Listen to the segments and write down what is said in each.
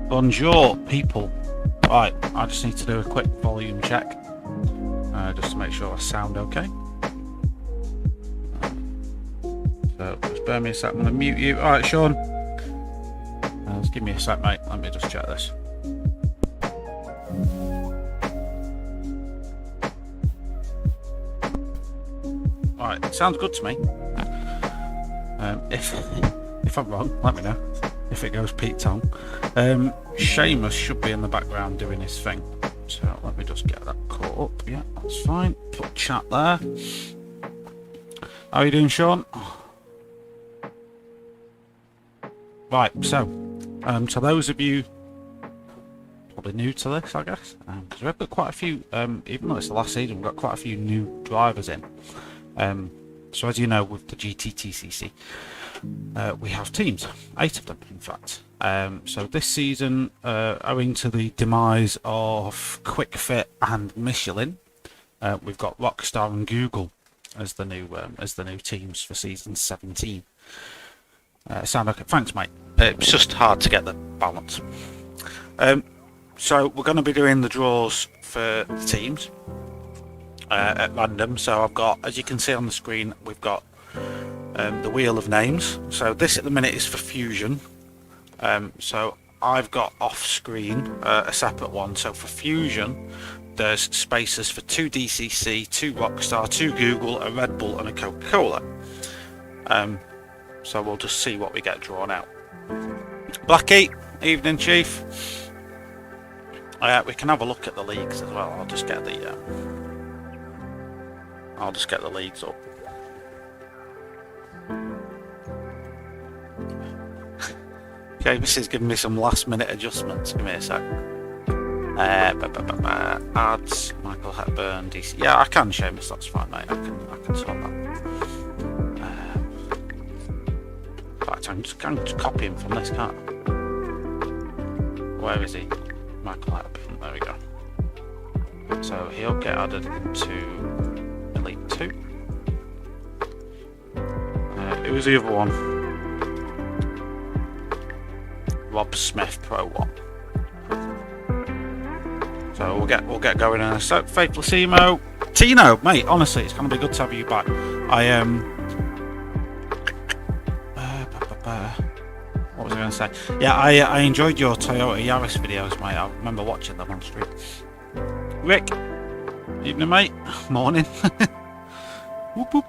Bonjour, people. Right, I just need to do a quick volume check, just to make sure I sound okay. So, just bear me a sec, I'm going to mute you. Alright, Sean. Just give me a sec, mate. Let me just check this. Alright, it sounds good to me. If I'm wrong, let me know. If it goes Pete Tong. Seamus should be in the background doing his thing. So let me just get that caught up. Yeah, that's fine. Put chat there. How are you doing, Sean? Right, so to those of you probably new to this, I guess, because we've got quite a few, even though it's the last season, we've got quite a few new drivers in. So as you know, with the GTTCC, we have teams, 8 of them in fact. So this season, owing to the demise of Quick Fit and Michelin, we've got Rockstar and Google as the new teams for season 17. Sound okay? Thanks, mate. It's just hard to get the balance. So we're going to be doing the draws for the teams at random. So I've got, as you can see on the screen, we've got the wheel of names. So this at the minute is for Fusion. So I've got off screen a separate one. So for Fusion, there's spaces for 2 DCC, 2 Rockstar, 2 Google, a Red Bull and a Coca-Cola. So we'll just see what we get drawn out. Blackie, evening chief. We can have a look at the leagues as well. I'll just get the leagues up. Okay, this is giving me some last minute adjustments. Give me a sec. Ads, Michael Hepburn, DC. Yeah, I can, Seamus, that's fine, mate. I can sort that. Right, I'm just going to copy him from this, can't I? Where is he? Michael Hepburn, there we go. So he'll get added into Elite 2. Who's the other one? Rob Smith, Pro 1. So we'll get going in a sec. Faithlessimo, Tino, mate. Honestly, it's going to be good to have you back. What was I going to say? Yeah, I enjoyed your Toyota Yaris videos, mate. I remember watching them on stream. Rick, evening, mate. Morning. Whoop, whoop.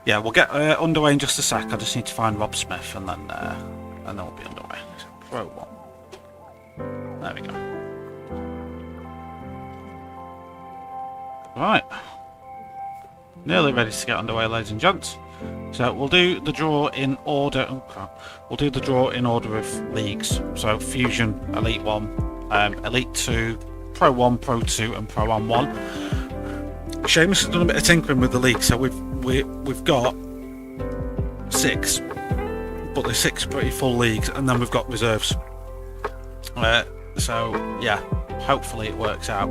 Yeah, we'll get underway in just a sec. I just need to find Rob Smith, and then we'll be underway. So, Pro 1. There we go. Right. Nearly ready to get underway, ladies and gents. So we'll do the draw in order. Oh crap! We'll do the draw in order of leagues. So Fusion, Elite 1, Elite 2, Pro 1, Pro 2, and Pro Am 1. Seamus has done a bit of tinkering with the league, so we've got 6, but there's 6 pretty full leagues, and then we've got reserves. So yeah, hopefully it works out.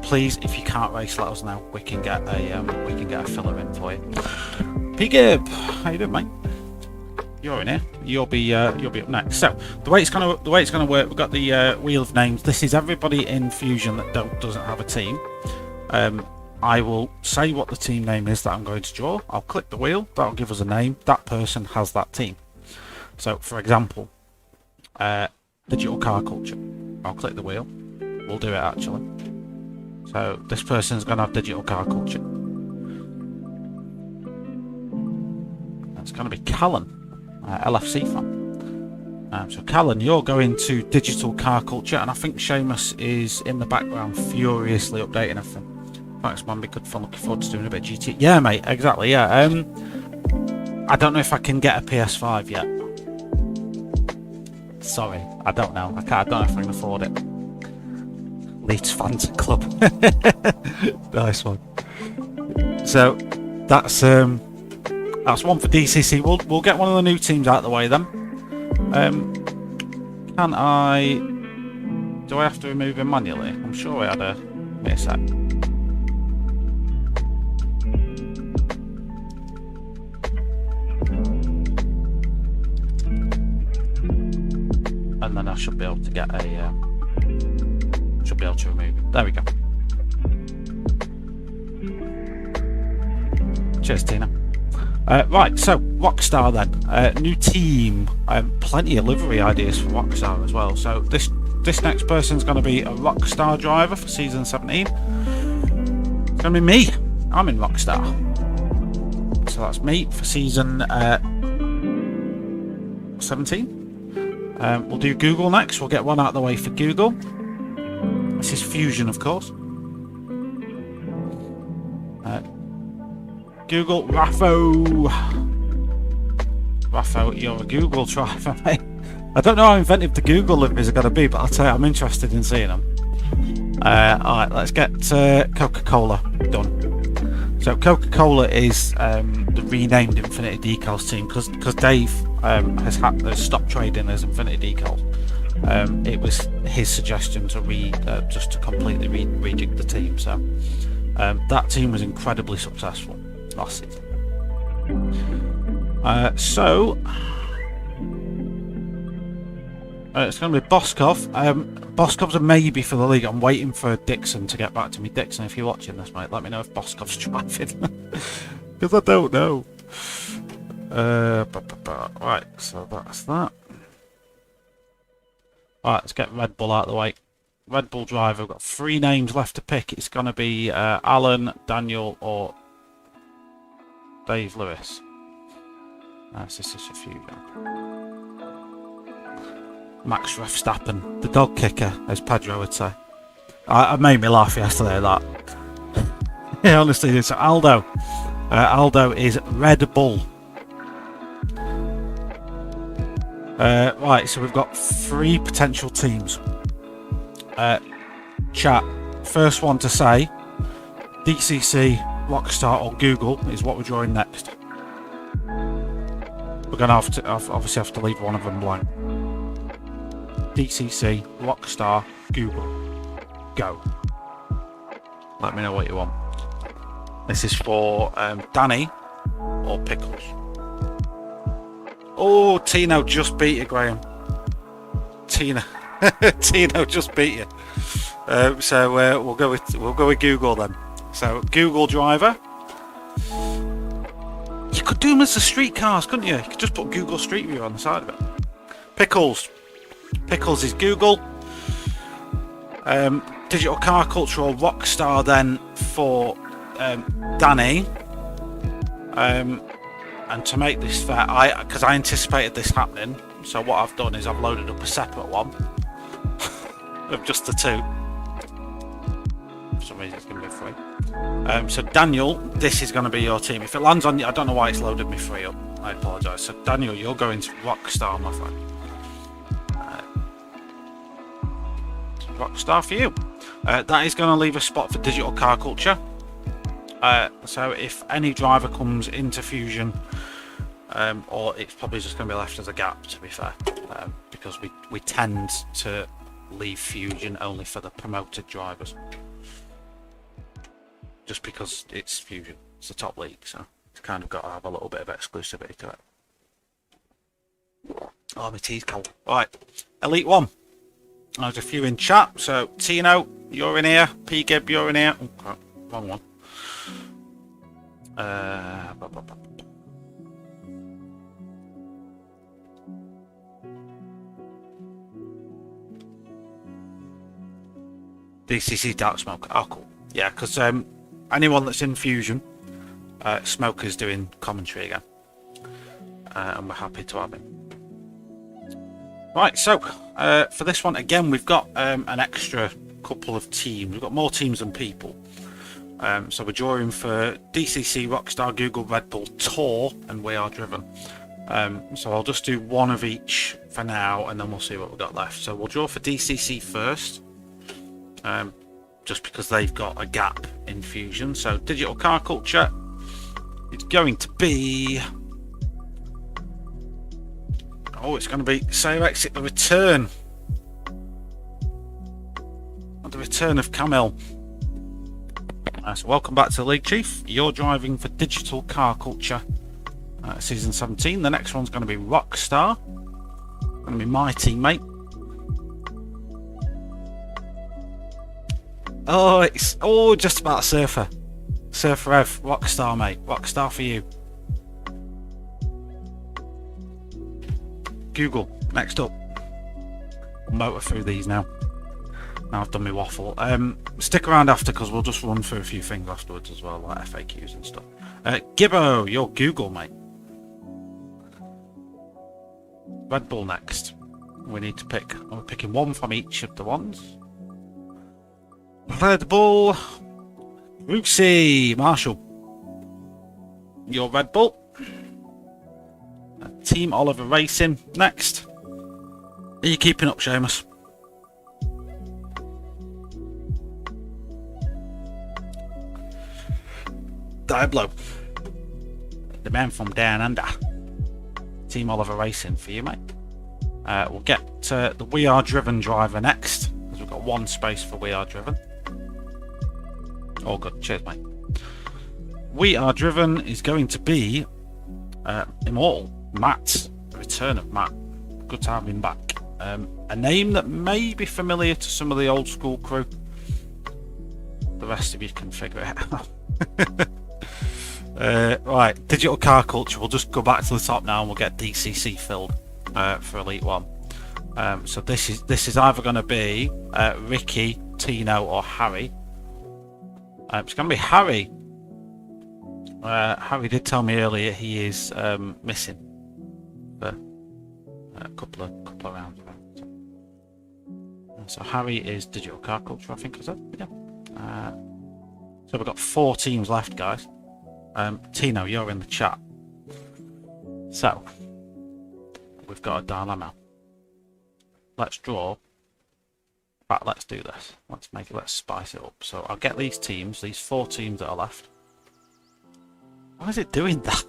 Please, if you can't race, let us know. We can get a filler in for you. P-Gib, how you doing, mate? You're in here. You'll be up next. So the way it's gonna work, we've got the wheel of names. This is everybody in Fusion that doesn't have a team. I will say what the team name is that I'm going to draw. I'll click the wheel. That'll give us a name. That person has that team. So, for example, Digital Car Culture. I'll click the wheel. We'll do it actually. So this person's going to have Digital Car Culture. That's going to be Callan, LFC fan. So Callan, you're going to Digital Car Culture, and I think Seamus is in the background furiously updating everything. Thanks, man. Be good fun. Looking forward to doing a bit of GT. Yeah, mate. Exactly. Yeah. I don't know if I can get a PS5 yet. Sorry, I don't know. I don't know if I can afford it. Leeds Fans Club. Nice one. So that's one for DCC. We'll get one of the new teams out of the way then. Do I have to remove him manually? I'm sure I had a sec. and then I should be able to get a should be able to remove it. There we go. Cheers, Tina. Right, so Rockstar then. New team. Plenty of livery ideas for Rockstar as well. So this next person's going to be a Rockstar driver for season 17. It's going to be me. I'm in Rockstar. So that's me for season 17. We'll do Google next. We'll get one out of the way for Google. This is Fusion, of course. Google, Raffo, you're a Google driver, mate. I don't know how inventive the Google liveries are going to be, but I'll tell you, I'm interested in seeing them. Alright, let's get Coca-Cola done. So Coca-Cola is the renamed Infinity Decals team because Dave has stopped trading as Infinity Decals. It was his suggestion to just to completely rejig the team. So that team was incredibly successful last season. It's going to be Boskov. Boskov's a maybe for the league. I'm waiting for Dixon to get back to me. Dixon, if you're watching this, mate, let me know if Boskov's driving. Because I don't know. Right, so that's that. Right, let's get Red Bull out of the way. Red Bull driver. We've got 3 names left to pick. It's going to be Alan, Daniel, or Dave Lewis. This is a few. Max Verstappen, the dog kicker, as Pedro would say. I made me laugh yesterday, that. Yeah, honestly, it's Aldo. Aldo is Red Bull. Right, so we've got 3 potential teams. Chat, first one to say DCC, Rockstar or Google is what we're drawing next. We're going to obviously have to leave one of them blank. DCC, Rockstar, Google. Go. Let me know what you want. This is for Danny or Pickles. Oh, Tino just beat you, Graham. Tino just beat you. So we'll go with Google then. So Google driver. You could do them as the streetcars, couldn't you? You could just put Google Street View on the side of it. Pickles. Pickles is Google. Digital Car Culture or Rockstar then for Danny. And to make this fair, because I anticipated this happening, so what I've done is I've loaded up a separate one of just the 2. For some reason it's going to be free. So Daniel, this is going to be your team. If it lands on you, I don't know why it's loaded me free up. I apologise. So Daniel, you're going to Rockstar, my friend. Rockstar for you. That is going to leave a spot for Digital Car Culture. So if any driver comes into Fusion, or it's probably just going to be left as a gap, to be fair, because we tend to leave Fusion only for the promoted drivers, just because it's Fusion, it's the top league, so it's kind of got to have a little bit of exclusivity to it. Oh, my tea's cold. Right, Elite 1. There's a few in chat. So Tino, you're in here. P-Gib, you're in here. Oh, wrong one. DCC Dark Smoke. Oh, cool. Yeah, because anyone that's in Fusion, Smoker's doing commentary again. And we're happy to have him. Right, so for this one, again, we've got an extra couple of teams. We've got more teams than people. So we're drawing for DCC, Rockstar, Google, Red Bull, Tor, and We Are Driven. So I'll just do one of each for now, and then we'll see what we've got left. So we'll draw for DCC first, just because they've got a gap in Fusion. So Digital Car Culture, it's going to be... Oh, it's going to be Save Exit, the return. The return of Camille. So welcome back to the League, Chief. You're driving for Digital Car Culture Season 17. The next one's going to be Rockstar. Going to be my teammate. Oh, it's just about Surfer. Surfer Ev, Rockstar, mate. Rockstar for you. Google, next up. Motor through these now. Now I've done my waffle. Stick around after because we'll just run through a few things afterwards as well, like FAQs and stuff. Gibbo, your Google, mate. Red Bull next. We need to pick. We're picking one from each of the ones. Red Bull. Brucey, Marshall. Your Red Bull. Team Oliver Racing next. Are you keeping up, Seamus? Diablo. The man from down under. Team Oliver Racing for you, mate. We'll get the We Are Driven driver next, because we've got one space for We Are Driven. All good. Cheers, mate. We Are Driven is going to be Immortal. Matt. The return of Matt. Good to have him back. A name that may be familiar to some of the old school crew. The rest of you can figure it out. Right, digital car culture. We'll just go back to the top now and we'll get DCC filled for Elite 1. So this is either going to be Ricky, Tino or Harry. It's going to be Harry. Harry did tell me earlier he is missing for a couple of rounds. So Harry is digital car culture, I think, is it? Yeah. So we've got 4 teams left, guys. Tino, you're in the chat. So we've got a dilemma. Let's draw. In fact, let's do this. Let's spice it up. So I'll get these teams, these 4 teams that are left. Why is it doing that?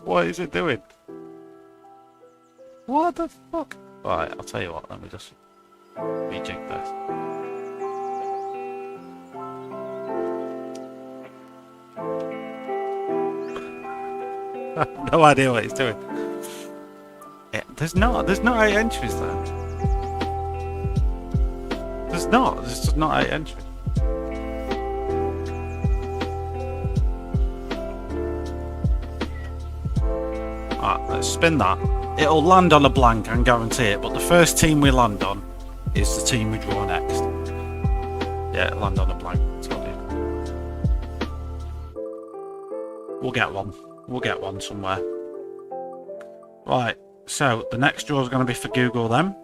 What is it doing? What the fuck? Right, I'll tell you what, let me just rejig this. I have no idea what it's doing. Yeah, there's not 8 entries there. There's just not 8 entries. Alright, let's spin that. It'll land on a blank, I can guarantee it, but the first team we land on is the team we draw next. Yeah, it'll land on a blank. That's what I'll do. We'll get one. We'll get one somewhere. Right, so the next draw is going to be for Google then.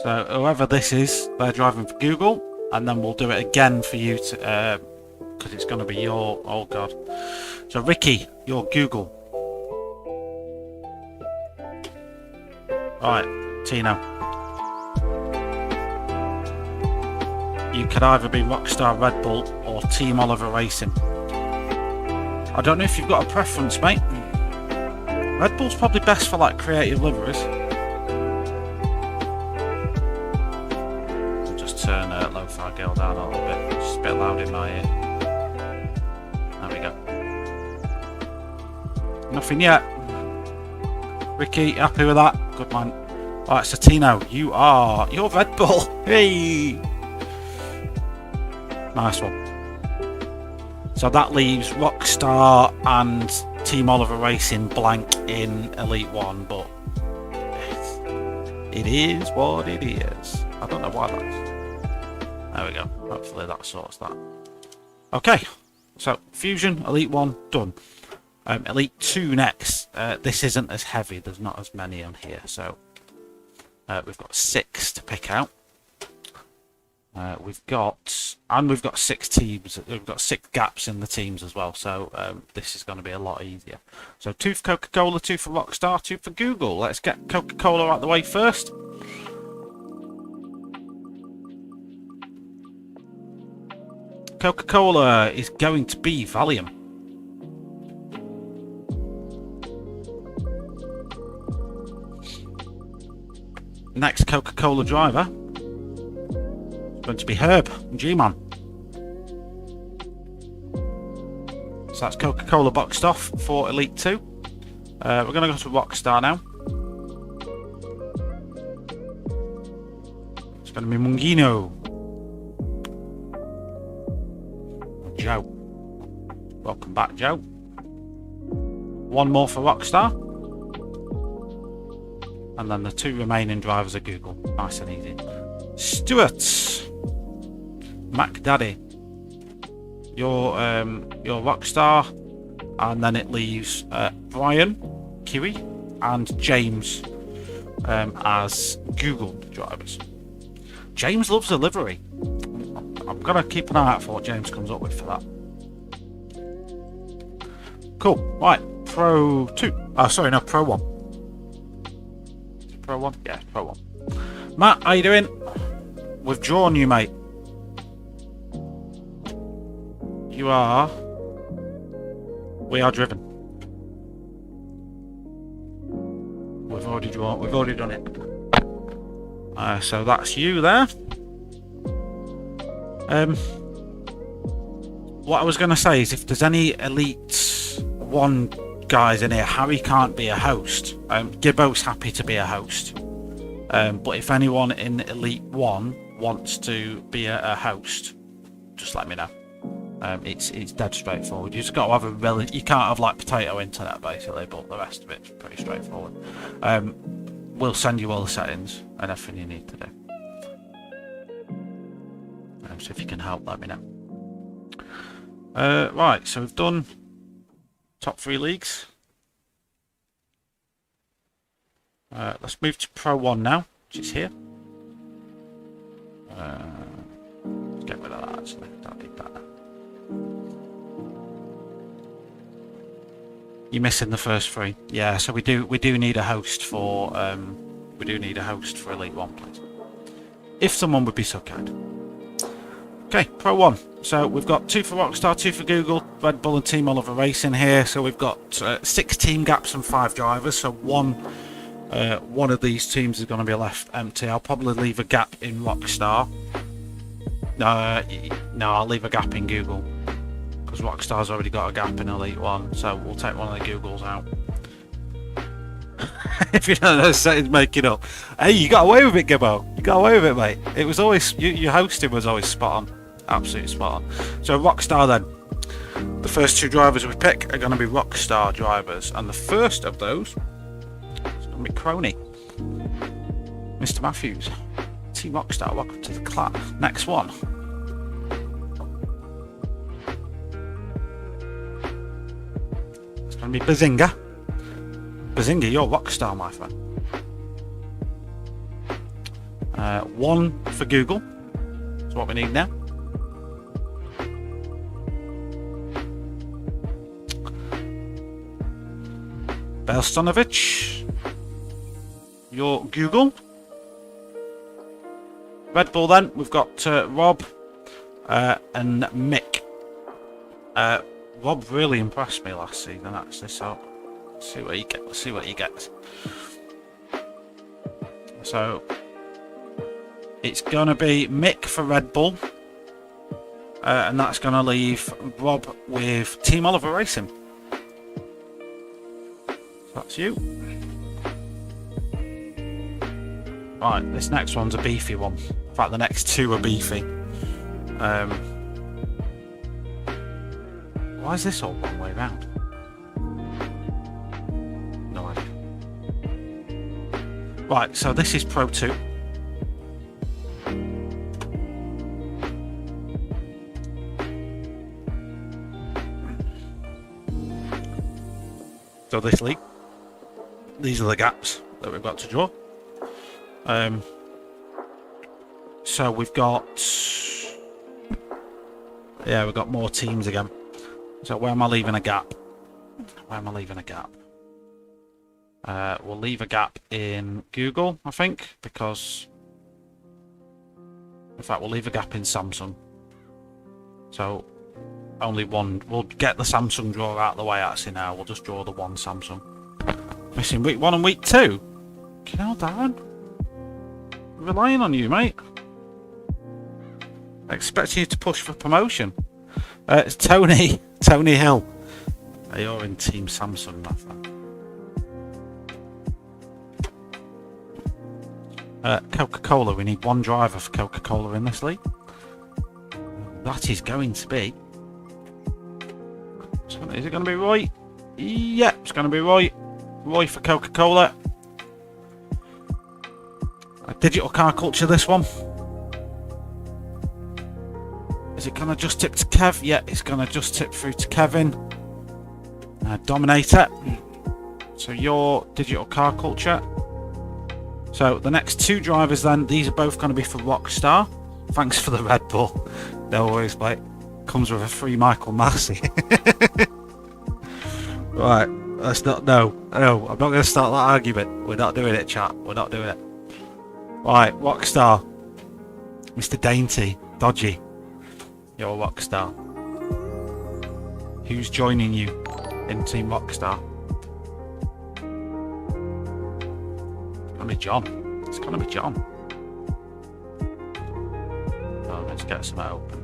So whoever this is, they're driving for Google, and then we'll do it again for you to, because it's going to be your, oh god. So Ricky, your Google. Right, Tino. You could either be Rockstar Red Bull or Team Oliver Racing. I don't know if you've got a preference, mate. Red Bull's probably best for like creative liveries. I'll just turn Lo-Fi Girl down a little bit. It's just a bit loud in my ear. There we go. Nothing yet. Ricky, happy with that? Good man. Alright, so Tino, you're Red Bull. Hey! Nice one. So that leaves Rockstar and Team Oliver Racing blank in Elite 1, but it is what it is. I don't know why that's... There we go. Hopefully that sorts that. Okay, so Fusion, Elite 1, done. Elite 2 next. This isn't as heavy, there's not as many on here, so we've got 6 to pick out. We've got 6 teams. We've got 6 gaps in the teams as well, so this is going to be a lot easier. So 2 for Coca-Cola, 2 for Rockstar, 2 for Google. Let's get Coca-Cola out the way first. Coca-Cola is going to be Valium. Next Coca-Cola driver is going to be Herb, G-Man. So that's Coca-Cola boxed off for Elite 2. We're going to go to Rockstar now. It's going to be Mungino. Joe. Welcome back, Joe. One more for Rockstar. And then the 2 remaining drivers are Google. Nice and easy. Stuart. Mac Daddy. You're Rockstar. And then it leaves Brian, Kiwi, and James as Google drivers. James loves a livery. I'm going to keep an eye out for what James comes up with for that. Cool. Right. Pro 2. Oh, sorry, no, Pro 1. Is it Pro 1? Yeah, Pro 1. Matt, how you doing? We've drawn you, mate. You are... We are driven. We've already drawn. We've already done it. So that's you there. What I was going to say is, if there's any Elite 1 guys in here, Harry can't be a host. Gibbo's happy to be a host. But if anyone in Elite 1 wants to be a host, just let me know. It's dead straightforward. You just got to have you can't have like potato internet basically, but the rest of it's pretty straightforward. We'll send you all the settings and everything you need to do. So if you can help, let me know. Right, so we've done top 3 leagues. Let's move to Pro 1 now, which is here. Let's get rid of that actually. That'll be better. You're missing the first 3. Yeah, so we do need a host for Elite 1, please. If someone would be so kind. Okay, Pro 1. So we've got 2 for Rockstar, 2 for Google, Red Bull and Team Oliver Racing here. So we've got 6 team gaps and 5 drivers. So one of these teams is going to be left empty. I'll probably leave a gap in Rockstar. No, I'll leave a gap in Google, because Rockstar's already got a gap in Elite 1, so we'll take one of the Googles out. If you don't know, settings make it up. Hey, you got away with it, Gibbo. You got away with it, mate. It was always your hosting was always spot on, absolutely spot on. So Rockstar then. The first 2 drivers we pick are going to be Rockstar drivers, and the first of those is going to be Crony, Mr. Matthews. Team Rockstar, welcome to the class. Next one. It's going to be Bazinga. Bazinga, you're Rockstar, my friend. 1 for Google. That's what we need now. Belstonovich, you're Google. Red Bull then, we've got Rob and Mick. Rob really impressed me last season actually, so let's see what he gets. Let's see what he gets. So it's going to be Mick for Red Bull, and that's going to leave Rob with Team Oliver Racing. So that's you. Right, this next one's a beefy one. In fact, the next 2 are beefy. Why is this all one way round? No idea. Right, so this is Pro 2. So this league, these are the gaps that we've got to draw. So we've got more teams again. So where am I leaving a gap? We'll leave a gap in Google, I think, because in fact we'll leave a gap in Samsung. So only one. We'll get the Samsung draw out of the way actually now. We'll just draw the one Samsung. Missing week 1 and week 2. You know, Darren, relying on you, mate. Expecting you to push for promotion. It's Tony Hill. You're in Team Samsung, my friend. Coca-Cola. We need 1 driver for Coca-Cola in this league. That is going to be Is it going to be Roy? Yep, it's going to be Roy. Roy for Coca-Cola. Digital car culture, this one. Is it going to just tip to Kev? Yeah, it's going to just tip through to Kevin. Dominator. So your digital car culture. So the next two drivers then, these are both going to be for Rockstar. Thanks for the Red Bull. They're always like, comes with a free Michael Massey. Right, let's not, no, I'm not going to start that argument. We're not doing it, chat. We're not doing it. Right, Rockstar. Mr. Dainty, Dodgy. You're a Rockstar. Who's joining you in Team Rockstar? It's gonna be John. It's gonna be John. Oh, let's get some open.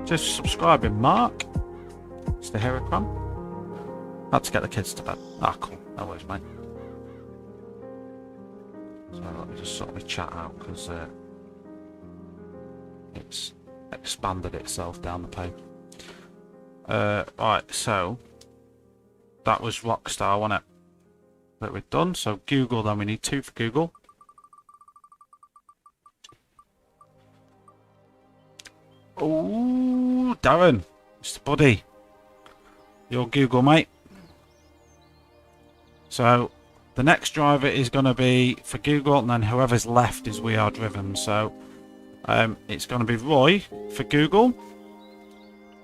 Just subscribing, Mark. It's the Heracron. Had to get the kids to bed. Ah, cool. No worries, mate. So let me just sort my chat out because it's expanded itself down the page. Right, so that was Rockstar, wasn't it? That we've done. So Google, then we need 2 for Google. Oh, Darren, Mr. Buddy, your Google, mate. So the next driver is going to be for Google, and then whoever's left is We Are Driven. So it's going to be Roy for Google,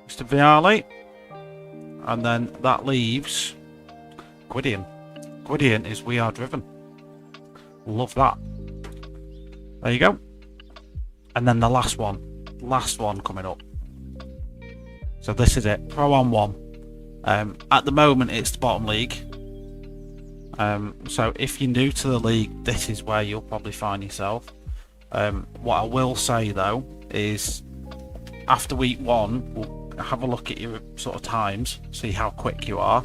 Mr. Viali, and then that leaves Gwydion. Gwydion is We Are Driven. Love that. There you go. And then the last one coming up. So this is it, Pro on 1. At the moment it's the bottom league. So if you're new to the league, this is where you'll probably find yourself. What I will say though is after week 1 we'll have a look at your sort of times, see how quick you are,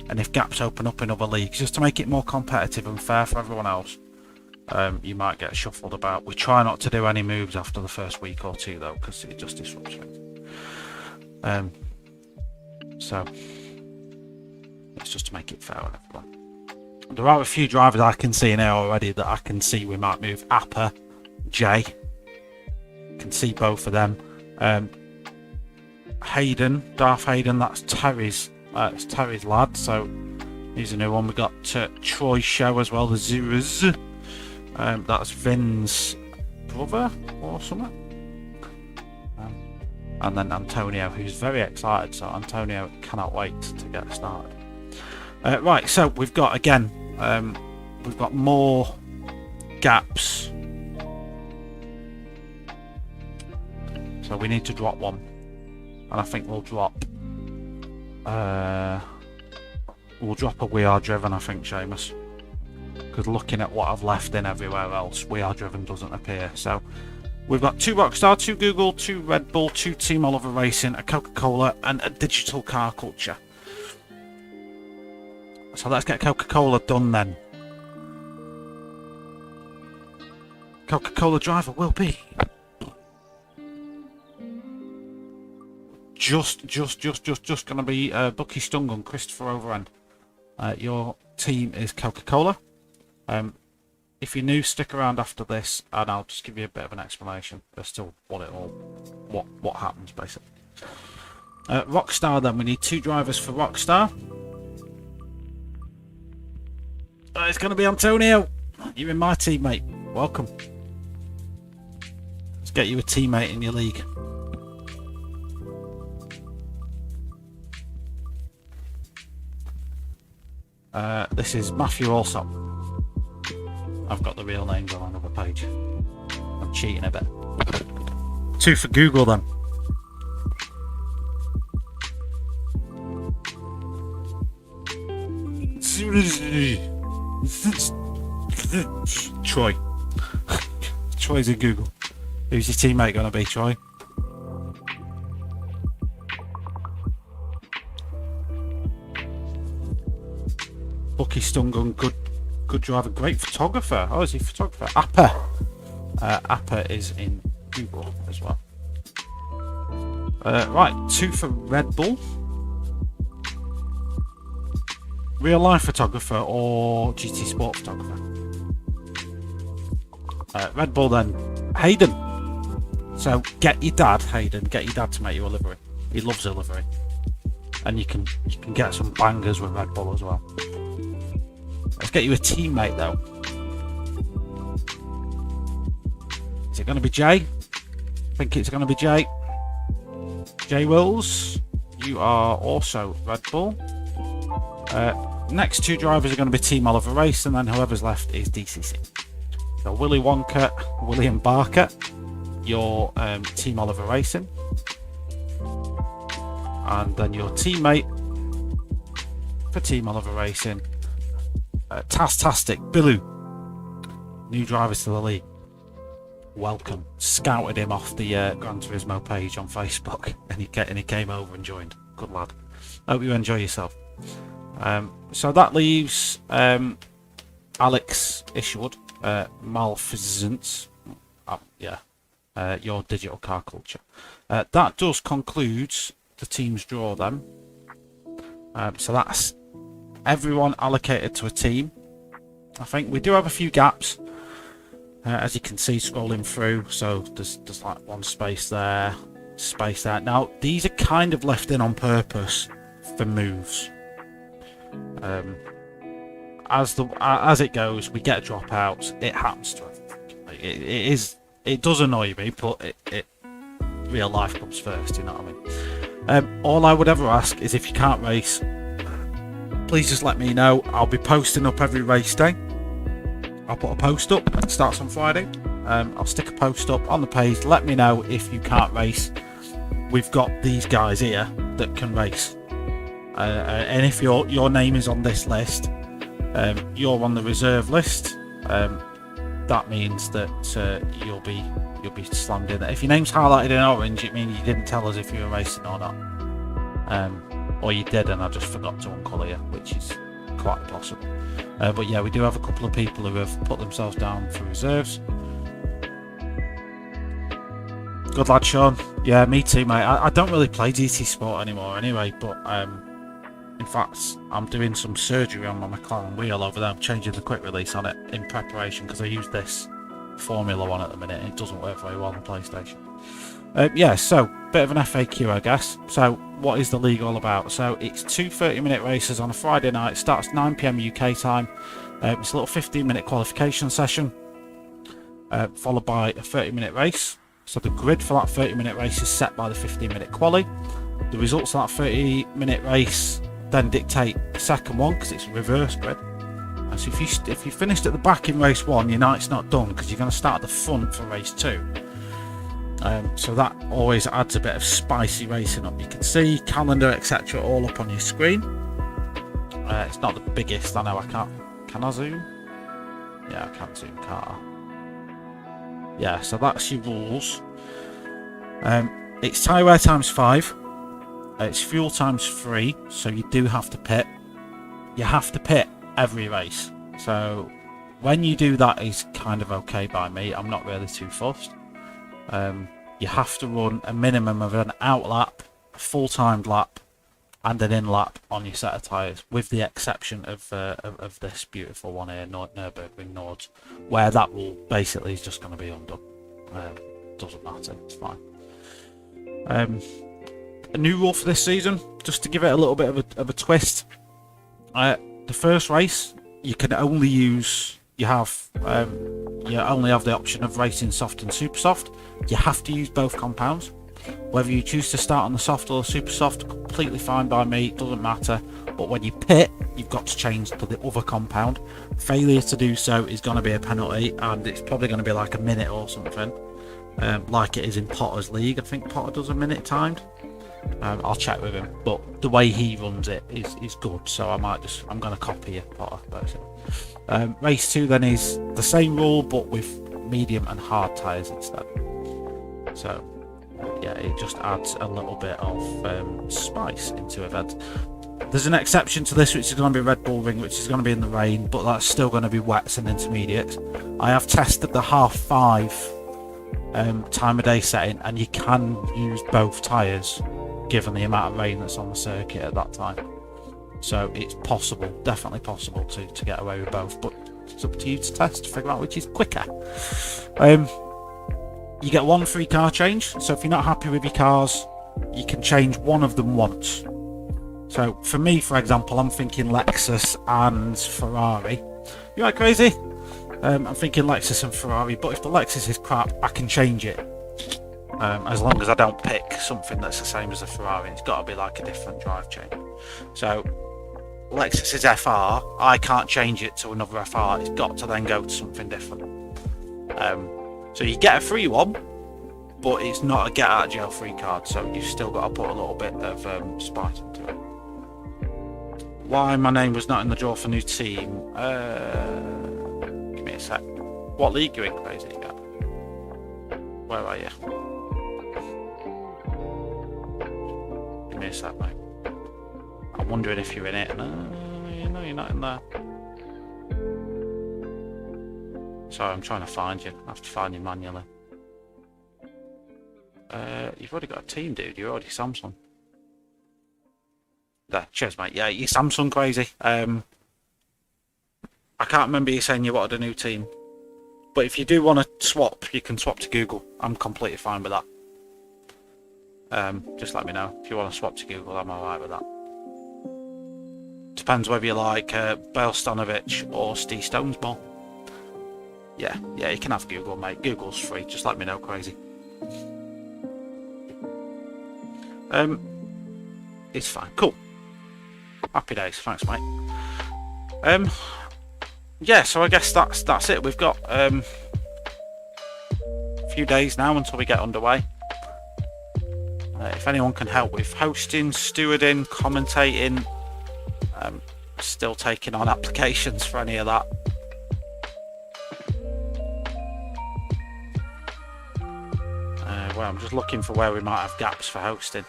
and if gaps open up in other leagues, just to make it more competitive and fair for everyone else. You might get shuffled about. We try not to do any moves after the first week or 2 though, because it just disrupts things. So it's just to make it fair on everyone. There are a few drivers I can see in here already that I can see we might move. Appa, Jay, can see both of them. Hayden, Darth Hayden, that's Terry's lad, so he's a new one. We got Troy Show as well, the Zeros. That's Vin's brother or something. And then Antonio, who's very excited, so Antonio cannot wait to get started. Right, so we've got, again, we've got more gaps. So we need to drop one. And I think we'll drop a We Are Driven, I think, Seamus. Because looking at what I've left in everywhere else, We Are Driven doesn't appear. So we've got 2 Rockstar, 2 Google, 2 Red Bull, 2 Team Oliver Racing, a Coca-Cola, and a digital car culture. So let's get Coca-Cola done then. Coca-Cola driver will be just gonna be Bucky Stungun, Christopher Overend. Your team is Coca-Cola. If you're new, stick around after this, and I'll just give you a bit of an explanation as to what happens basically. Rockstar, then we need 2 drivers for Rockstar. It's going to be Antonio. You're in my team, mate. Welcome. Let's get you a teammate in your league. This is Matthew Allsop. I've got the real names on another page. I'm cheating a bit. 2 for Google then. Troy. Troy's in Google. Who's your teammate going to be, Troy? Bucky Stungun, good driver, great photographer. Oh, is he a photographer? Appa. Appa is in Google as well. Right, 2 for Red Bull. Real life photographer or GT Sport photographer? Red Bull then. Hayden. So get your dad, Hayden. Get your dad to make you a livery. He loves a livery, and you can get some bangers with Red Bull as well. Let's get you a teammate though. Is it going to be Jay? I think it's going to be Jay. Jay Wills, you are also Red Bull. Next 2 drivers are going to be Team Oliver Race, and then whoever's left is DCC. So Willie Wonka, William Barker, your Team Oliver Racing, and then your teammate for Team Oliver Racing, Tastastic Billu, new drivers to the league. Welcome. Scouted him off the Gran Turismo page on Facebook, and he came over and joined. Good lad. Hope you enjoy yourself. So that leaves Alex Isherwood, Malfeasance. Your digital car culture. That does conclude the team's draw then. So that's everyone allocated to a team. I think we do have a few gaps. As you can see scrolling through, so there's like one space there. Now these are kind of left in on purpose for moves. As it goes, we get dropouts. It happens to everyone. It does annoy me, but it real life comes first. You know what I mean? All I would ever ask is if you can't race, please just let me know. I'll be posting up every race day. I'll put a post up. It starts on Friday. I'll stick a post up on the page. Let me know if you can't race. We've got these guys here that can race, and if your name is on this list, you're on the reserve list. That means that you'll be slammed in. If your name's highlighted in orange, it means you didn't tell us if you were racing or not, or you did and I just forgot to uncolour you, which is quite possible. But yeah, we do have a couple of people who have put themselves down for reserves. Good lad, Sean. Yeah, me too, mate. I don't really play GT Sport anymore anyway, but in fact, I'm doing some surgery on my McLaren wheel over there. I'm changing the quick release on it in preparation because I use this Formula 1 at the minute and it doesn't work very well on the PlayStation. Yeah, so bit of an FAQ, I guess. So what is the league all about? So it's 2 30-minute races on a Friday night. Starts 9 PM UK time. It's a little 15-minute qualification session, followed by a 30-minute race. So the grid for that 30-minute race is set by the 15-minute quali. The results of that 30-minute race then dictate the second one because it's a reverse grid. And so if you finished at the back in race 1, your night's not done because you're going to start at the front for race 2. So that always adds a bit of spicy racing up. You can see calendar, etc., all up on your screen. It's not the biggest. I know I can't. Can I zoom? Yeah, I can't zoom, can't I? Yeah, so that's your rules. It's tyre wear times 5. It's fuel times 3. So you do have to pit. You have to pit every race. So when you do that is kind of okay by me. I'm not really too fussed. You have to run a minimum of an out lap, a full-timed lap, and an in lap on your set of tyres, with the exception of this beautiful one here, Nürburgring Nords, where that rule basically is just going to be undone. Doesn't matter, it's fine. A new rule for this season, just to give it a little bit of a twist. The first race, you can only use. You only have the option of racing soft and super soft. You have to use both compounds. Whether you choose to start on the soft or the super soft, completely fine by me, it doesn't matter. But when you pit, you've got to change to the other compound. Failure to do so is going to be a penalty, and it's probably going to be like a minute or something, like it is in Potter's League. I think Potter does a minute timed. I'll check with him, but the way he runs it is good, so I'm going to copy it, Potter, basically. Race 2 then is the same rule, but with medium and hard tyres instead. So yeah, it just adds a little bit of spice into event. There's an exception to this, which is going to be Red Bull Ring, which is going to be in the rain, but that's still going to be wets and intermediates. I have tested the half 5 time of day setting, and you can use both tyres given the amount of rain that's on the circuit at that time. So it's possible, definitely possible to get away with both, but it's up to you to test to figure out which is quicker. You get one free car change, so if you're not happy with your cars, you can change one of them once. So for me, for example, I'm thinking Lexus and Ferrari. You right, crazy? I'm thinking Lexus and Ferrari, but if the Lexus is crap, I can change it. As long as I don't pick something that's the same as the Ferrari. It's got to be like a different drive chain. So Lexus is FR, I can't change it to another FR. It's got to then go to something different. So you get a free one, but it's not a get out of jail free card, so you've still got to put a little bit of spite into it. Why my name was not in the draw for new team? Give me a sec. What league are you in, crazy? Where are you? Give me a sec, mate. I'm wondering if you're in it. No, you're not in there. Sorry, I'm trying to find you. I have to find you manually. You've already got a team, dude. You're already Samsung. There, cheers, mate. Yeah, you're Samsung, crazy. I can't remember you saying you wanted a new team. But if you do want to swap, you can swap to Google. I'm completely fine with that. Just let me know. If you want to swap to Google, I'm alright with that. Depends whether you like Bale Stanovich or Steve Stones more. Yeah, you can have Google, mate. Google's free. Just let me know, crazy. It's fine. Cool. Happy days. Thanks, mate. Yeah, so I guess that's it. We've got a few days now until we get underway. If anyone can help with hosting, stewarding, commentating, still taking on applications for any of that. Well, I'm just looking for where we might have gaps for hosting.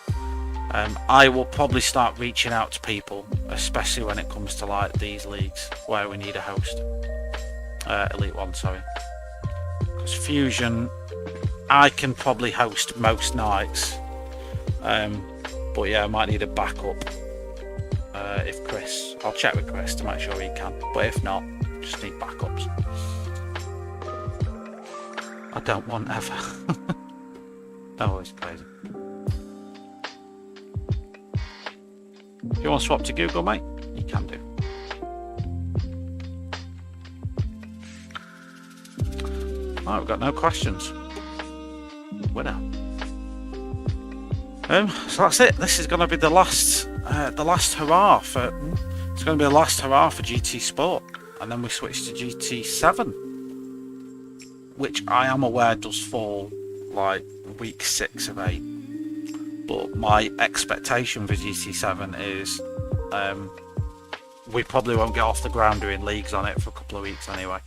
I will probably start reaching out to people, especially when it comes to like these leagues where we need a host. Elite 1, sorry. Because Fusion, I can probably host most nights. But yeah, I might need a backup. If Chris, I'll check with Chris to make sure he can. But if not, just need backups. I don't want ever. Oh, it's crazy. If you want to swap to Google, mate, you can do. Right, we've got no questions. Winner. So that's it. This is going to be the last hurrah for. It's going to be the last hurrah for GT Sport, and then we switch to GT7, which I am aware does fall like week 6 of 8. But my expectation for GT7 is we probably won't get off the ground doing leagues on it for a couple of weeks anyway.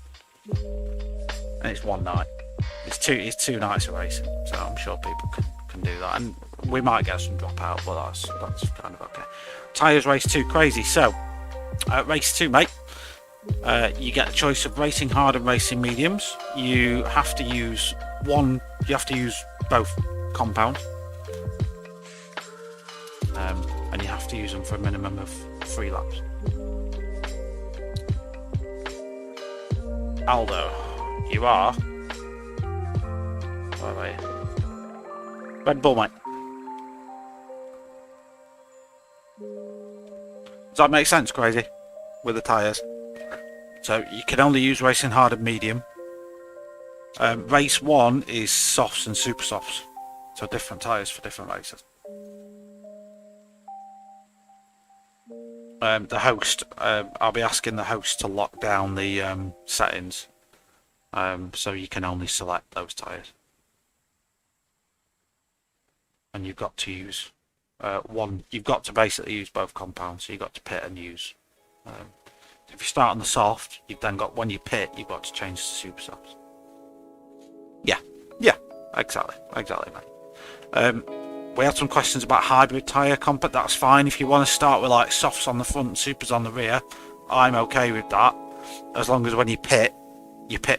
And it's one night. It's two nights of racing, so I'm sure people can do that. And we might get some drop out, but that's kind of okay. Tyres race 2 crazy. So race 2, mate. You get the choice of racing hard and racing mediums. You have to use both compound. And you have to use them for a minimum of 3 laps. Aldo, you are. Where are you? Red Bull, mate. Does that make sense, crazy? With the tyres. So you can only use racing hard and medium. Race 1 is softs and super softs. So different tyres for different races. The host, I'll be asking the host to lock down the settings, so you can only select those tyres. And you've got to use you've got to basically use both compounds, so you've got to pit and use. If you start on the soft, you've then got, when you pit, you've got to change to super softs. Yeah, exactly, mate. We had some questions about hybrid tyre comp. That's fine if you want to start with like softs on the front and supers on the rear. I'm okay with that, as long as when you pit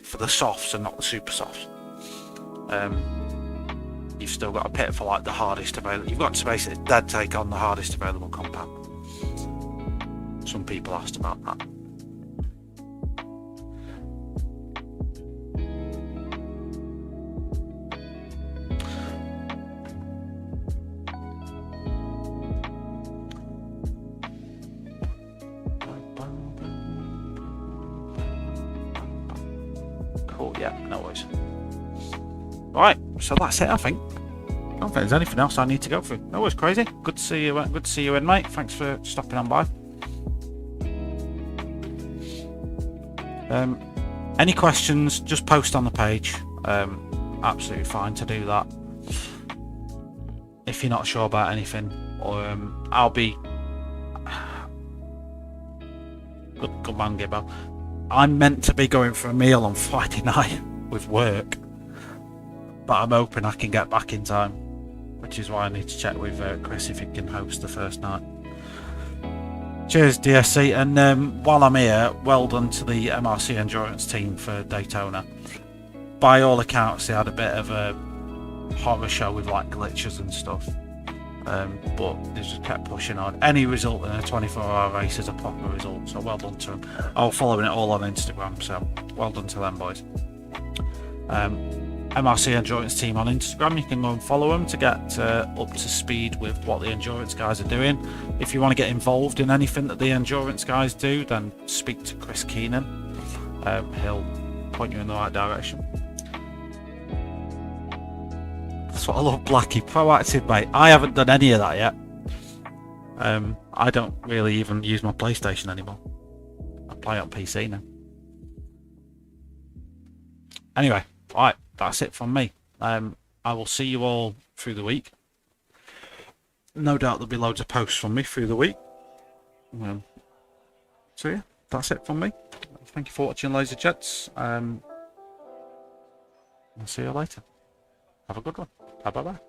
for the softs and not the super softs. you've still got to pit for like the hardest available. You've got to basically dead take on the hardest available compound. Some people asked about that. Cool, yeah, no worries. Right, so that's it, I think. I don't think there's anything else I need to go through. No worries, crazy. Good to see you. Good to see you in, mate. Thanks for stopping on by. Any questions? Just post on the page. Absolutely fine to do that. If you're not sure about anything, I'll be. Good man, Gibbo. I'm meant to be going for a meal on Friday night with work, but I'm hoping I can get back in time, which is why I need to check with Chris if he can host the first night. Cheers, DSC, and while I'm here, well done to the MRC Endurance team for Daytona. By all accounts, they had a bit of a horror show with like glitches and stuff, but they just kept pushing on. Any result in a 24-hour race is a proper result, so well done to them. I'm following it all on Instagram, so well done to them boys. MRC Endurance team on Instagram, you can go and follow them to get up to speed with what the endurance guys are doing. If you want to get involved in anything that the endurance guys do, then speak to Chris Keenan. He'll point you in the right direction. That's what I love, Blackie. Proactive, mate. I haven't done any of that yet. I don't really even use my PlayStation anymore. I play on PC now. Anyway, right, that's it from me. I will see you all through the week. No doubt there'll be loads of posts from me through the week. So yeah, that's it from me. Thank you for watching, ladies and gents. I'll see you later. Have a good one. Bye bye bye.